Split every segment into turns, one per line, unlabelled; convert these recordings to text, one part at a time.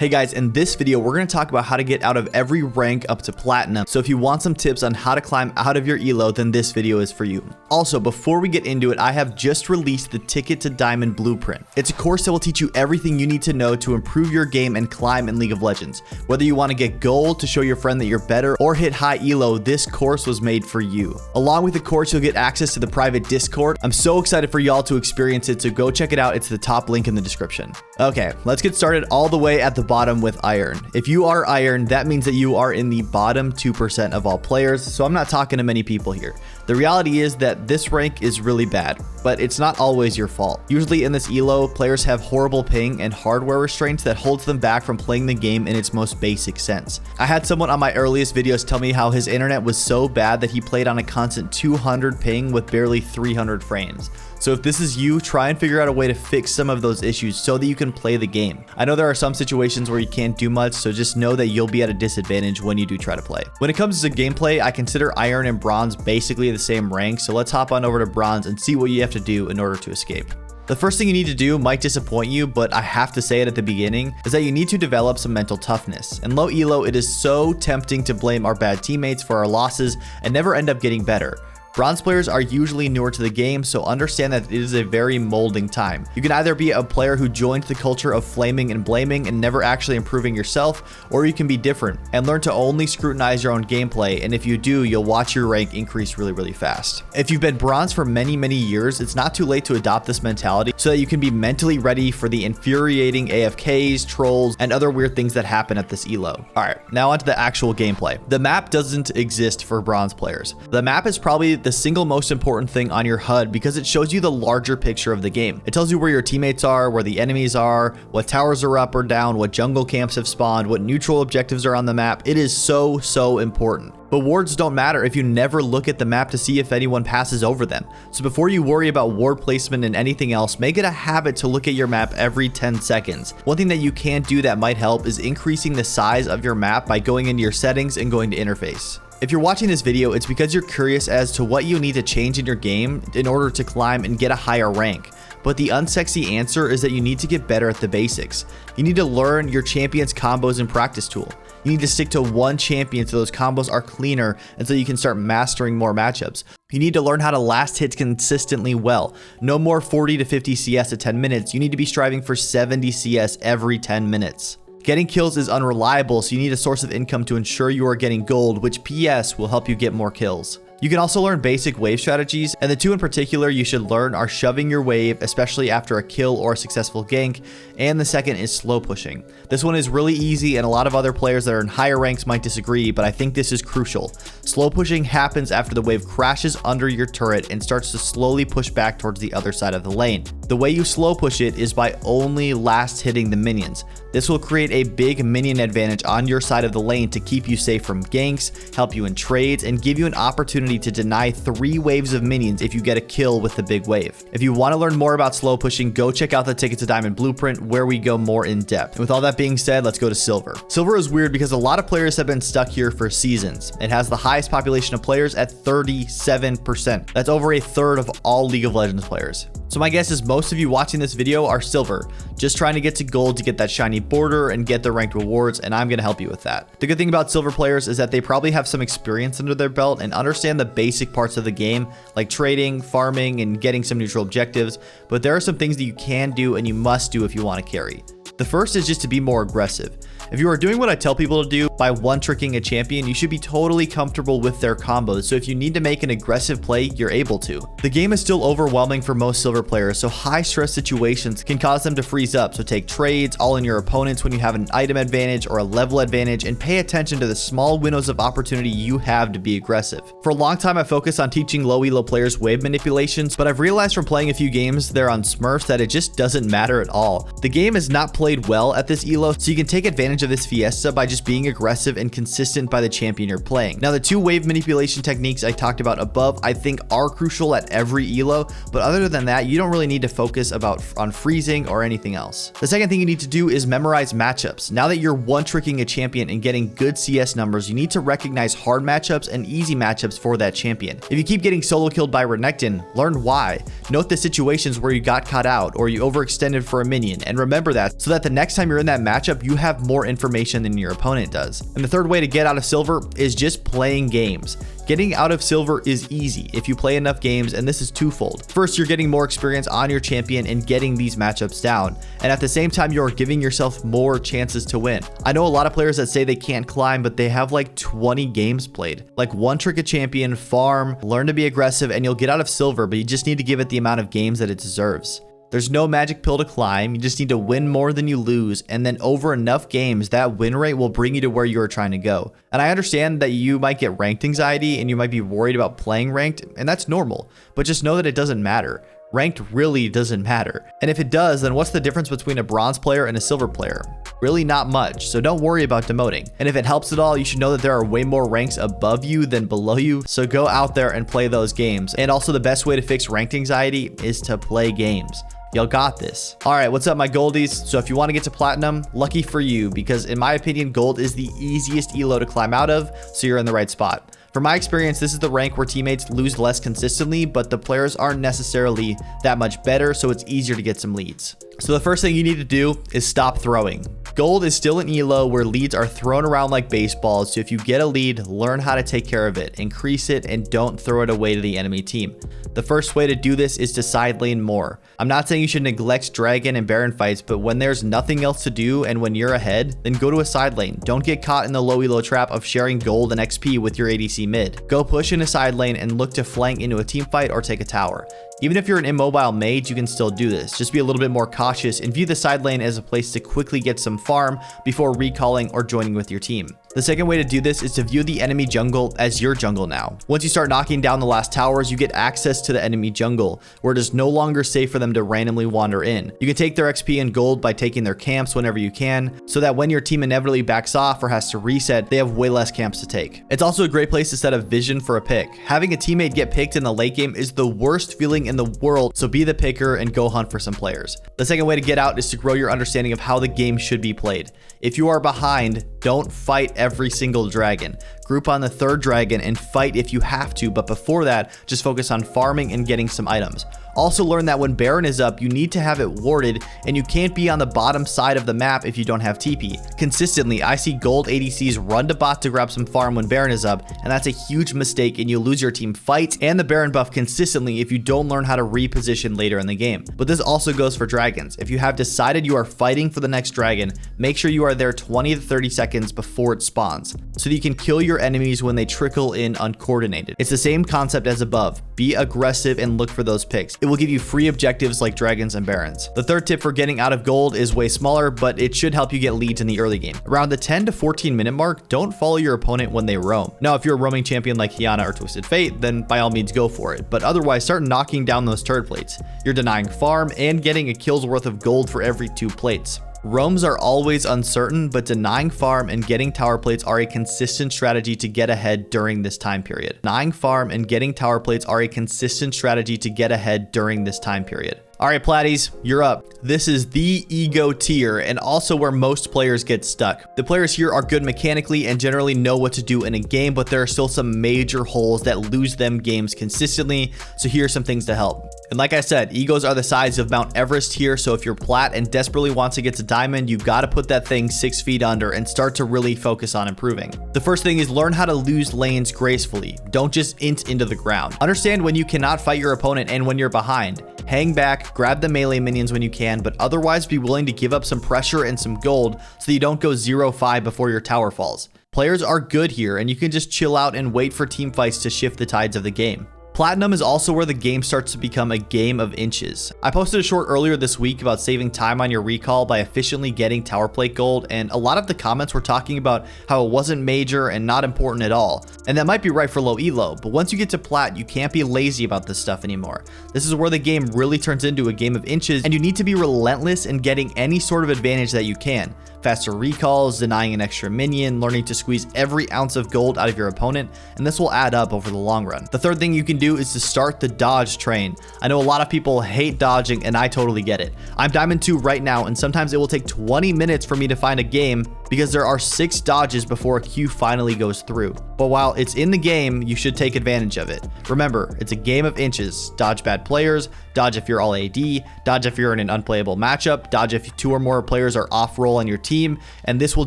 Hey guys, in this video, we're going to talk about how to get out of every rank up to platinum. So if you want some tips on how to climb out of your elo, then this video is for you. Also, before we get into it, I have just released the Ticket to Diamond Blueprint. It's a course that will teach you everything you need to know to improve your game and climb in League of Legends. Whether you want to get gold to show your friend that you're better or hit high elo, this course was made for you. Along with the course, you'll get access to the private Discord. I'm so excited for y'all to experience it, so go check it out. It's the top link in the description. Okay, let's get started all the way at the bottom with iron. If you are iron, that means that you are in the bottom 2% of all players, so I'm not talking to many people here. The reality is that this rank is really bad, but it's not always your fault. Usually in this elo, players have horrible ping and hardware restraints that holds them back from playing the game in its most basic sense. I had someone on my earliest videos tell me how his internet was so bad that he played on a constant 200 ping with barely 300 frames. So if this is you, try and figure out a way to fix some of those issues so that you can play the game. I know there are some situations where you can't do much, so just know that you'll be at a disadvantage when you do try to play. When it comes to gameplay, I consider iron and bronze basically the same rank, so let's hop on over to bronze and see what you have to do in order to escape. The first thing you need to do might disappoint you, but I have to say it at the beginning, is that you need to develop some mental toughness. In low elo, it is so tempting to blame our bad teammates for our losses and never end up getting better. Bronze players are usually newer to the game, so understand that it is a very molding time. You can either be a player who joins the culture of flaming and blaming and never actually improving yourself, or you can be different and learn to only scrutinize your own gameplay, and if you do, you'll watch your rank increase really fast. If you've been bronze for many years, it's not too late to adopt this mentality so that you can be mentally ready for the infuriating AFKs, trolls, and other weird things that happen at this elo. Alright, now onto the actual gameplay. The map doesn't exist for bronze players. The map is probably the single most important thing on your HUD because it shows you the larger picture of the game. It tells you where your teammates are, where the enemies are, what towers are up or down, what jungle camps have spawned, what neutral objectives are on the map. It is so important. But wards don't matter if you never look at the map to see if anyone passes over them. So before you worry about ward placement and anything else, make it a habit to look at your map every 10 seconds. One thing that you can do that might help is increasing the size of your map by going into your settings and going to interface. If you're watching this video, it's because you're curious as to what you need to change in your game in order to climb and get a higher rank. But the unsexy answer is that you need to get better at the basics. You need to learn your champion's combos and practice tool. You need to stick to one champion so those combos are cleaner and so you can start mastering more matchups. You need to learn how to last hits consistently well. No more 40 to 50 CS at 10 minutes. You need to be striving for 70 CS every 10 minutes. Getting kills is unreliable, so you need a source of income to ensure you are getting gold, which PS will help you get more kills. You can also learn basic wave strategies, and the two in particular you should learn are shoving your wave, especially after a kill or a successful gank, and the second is slow pushing. This one is really easy, and a lot of other players that are in higher ranks might disagree, but I think this is crucial. Slow pushing happens after the wave crashes under your turret and starts to slowly push back towards the other side of the lane. The way you slow push it is by only last hitting the minions. This will create a big minion advantage on your side of the lane to keep you safe from ganks, help you in trades, and give you an opportunity to deny 3 waves of minions if you get a kill with the big wave. If you want to learn more about slow pushing, go check out the Ticket to Diamond Blueprint where we go more in depth. And with all that being said, let's go to silver. Silver is weird because a lot of players have been stuck here for seasons. It has the highest population of players at 37%. That's over a third of all League of Legends players. So my guess is most of you watching this video are silver, just trying to get to gold to get that shiny border and get the ranked rewards, and I'm going to help you with that. The good thing about silver players is that they probably have some experience under their belt and understand the basic parts of the game, like trading, farming, and getting some neutral objectives, but there are some things that you can do and you must do if you want to carry. The first is just to be more aggressive. If you are doing what I tell people to do by one-tricking a champion, you should be totally comfortable with their combos, so if you need to make an aggressive play, you're able to. The game is still overwhelming for most silver players, so high-stress situations can cause them to freeze up, so take trades, all in your opponents when you have an item advantage or a level advantage, and pay attention to the small windows of opportunity you have to be aggressive. For a long time, I focused on teaching low elo players wave manipulations, but I've realized from playing a few games there on Smurfs that it just doesn't matter at all. The game is not played well at this elo, so you can take advantage advantage of this fiesta by just being aggressive and consistent by the champion you're playing. Now, the 2 wave manipulation techniques I talked about above, I think are crucial at every elo, but other than that, you don't really need to focus on freezing or anything else. The second thing you need to do is memorize matchups. Now that you're one-tricking a champion and getting good CS numbers, you need to recognize hard matchups and easy matchups for that champion. If you keep getting solo killed by Renekton, learn why. Note the situations where you got caught out or you overextended for a minion, and remember that so that the next time you're in that matchup, you have more information than your opponent does. And the third way to get out of silver is just playing games. Getting out of silver is easy if you play enough games, and this is twofold. First, you're getting more experience on your champion and getting these matchups down, and at the same time, you're giving yourself more chances to win. I know a lot of players that say they can't climb, but they have like 20 games played. Like, one trick a champion, farm, learn to be aggressive, and you'll get out of silver, but you just need to give it the amount of games that it deserves. There's no magic pill to climb. You just need to win more than you lose, and then over enough games, that win rate will bring you to where you are trying to go. And I understand that you might get ranked anxiety and you might be worried about playing ranked, and that's normal, but just know that it doesn't matter. Ranked really doesn't matter. And if it does, then what's the difference between a bronze player and a silver player? Really not much, so don't worry about demoting. And if it helps at all, you should know that there are way more ranks above you than below you, so go out there and play those games. And also, the best way to fix ranked anxiety is to play games. Y'all got this. All right, what's up, my goldies? So if you want to get to platinum, lucky for you, because in my opinion, gold is the easiest elo to climb out of, so you're in the right spot. From my experience, this is the rank where teammates lose less consistently, but the players aren't necessarily that much better, so it's easier to get some leads. So the first thing you need to do is stop throwing. Gold is still an elo where leads are thrown around like baseballs, so if you get a lead, learn how to take care of it, increase it, and don't throw it away to the enemy team. The first way to do this is to side lane more. I'm not saying you should neglect Dragon and Baron fights, but when there's nothing else to do and when you're ahead, then go to a side lane. Don't get caught in the low elo trap of sharing gold and XP with your ADC mid. Go push in a side lane and look to flank into a team fight or take a tower. Even if you're an immobile mage, you can still do this. Just be a little bit more cautious and view the side lane as a place to quickly get some farm before recalling or joining with your team. The second way to do this is to view the enemy jungle as your jungle now. Once you start knocking down the last towers, you get access to the enemy jungle, where it is no longer safe for them to randomly wander in. You can take their XP and gold by taking their camps whenever you can, so that when your team inevitably backs off or has to reset, they have way less camps to take. It's also a great place to set a vision for a pick. Having a teammate get picked in the late game is the worst feeling in the world, so be the picker and go hunt for some players. The second way to get out is to grow your understanding of how the game should be played. If you are behind, don't fight every single dragon. Group on the third dragon and fight if you have to, but before that, just focus on farming and getting some items. Also learn that when Baron is up, you need to have it warded, and you can't be on the bottom side of the map if you don't have TP. Consistently, I see gold ADCs run to bot to grab some farm when Baron is up, and that's a huge mistake, and you lose your team fights and the Baron buff consistently if you don't learn how to reposition later in the game. But this also goes for dragons. If you have decided you are fighting for the next dragon, make sure you are there 20 to 30 seconds before it spawns, so that you can kill your enemies when they trickle in uncoordinated. It's the same concept as above. Be aggressive and look for those picks. It will give you free objectives like dragons and barons. The third tip for getting out of gold is way smaller, but it should help you get leads in the early game. Around the 10 to 14 minute mark, don't follow your opponent when they roam. Now, if you're a roaming champion like Hyana or Twisted Fate, then by all means go for it, but otherwise start knocking down those turret plates. You're denying farm and getting a kill's worth of gold for every 2 plates. Roams are always uncertain, but denying farm and getting tower plates are a consistent strategy to get ahead during this time period. Denying farm and getting tower plates are a consistent strategy to get ahead during this time period. All right, Platties, you're up. This is the ego tier and also where most players get stuck. The players here are good mechanically and generally know what to do in a game, but there are still some major holes that lose them games consistently. So here are some things to help. And like I said, egos are the size of Mount Everest here. So if you're plat and desperately want to get to diamond, you've got to put that thing 6 feet under and start to really focus on improving. The first thing is learn how to lose lanes gracefully. Don't just int into the ground. Understand when you cannot fight your opponent and when you're behind. Hang back, grab the melee minions when you can, but otherwise be willing to give up some pressure and some gold so you don't go 0-5 before your tower falls. Players are good here, and you can just chill out and wait for team fights to shift the tides of the game. Platinum is also where the game starts to become a game of inches. I posted a short earlier this week about saving time on your recall by efficiently getting tower plate gold, and a lot of the comments were talking about how it wasn't major and not important at all. And that might be right for low elo, but once you get to plat, you can't be lazy about this stuff anymore. This is where the game really turns into a game of inches, and you need to be relentless in getting any sort of advantage that you can. faster recalls, denying an extra minion, learning to squeeze every ounce of gold out of your opponent, and this will add up over the long run. The third thing you can do is to start the dodge train. I know a lot of people hate dodging, and I totally get it. I'm Diamond 2 right now, and sometimes it will take 20 minutes for me to find a game because there are 6 dodges before a queue finally goes through. But while it's in the game, you should take advantage of it. Remember, it's a game of inches. Dodge bad players, dodge if you're all AD, dodge if you're in an unplayable matchup, dodge if 2 or more players are off role on your team, and this will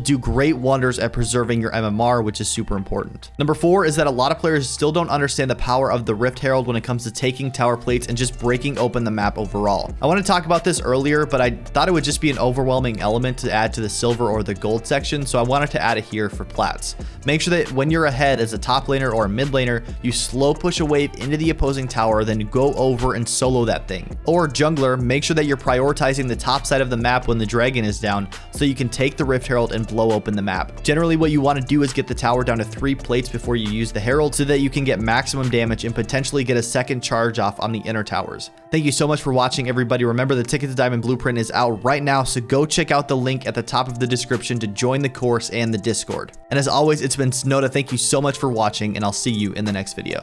do great wonders at preserving your MMR, which is super important. Number 4 is that a lot of players still don't understand the power of the Rift Herald when it comes to taking tower plates and just breaking open the map overall. I want to talk about this earlier, but I thought it would just be an overwhelming element to add to the silver or the gold section, so I wanted to add it here for plats. Make sure that when you're ahead as a top laner or a mid laner, you slow push a wave into the opposing tower, then go over and solo that thing. Or jungler, make sure that you're prioritizing the top side of the map when the dragon is down so you can take the Rift Herald and blow open the map. Generally, what you want to do is get the tower down to 3 plates before you use the Herald so that you can get maximum damage and potentially get a second charge off on the inner towers. Thank you so much for watching, everybody. Remember, the Ticket to Diamond blueprint is out right now, so go check out the link at the top of the description to join the course and the Discord. And as always, it's been Snowta. Thank you so much for watching, and I'll see you in the next video.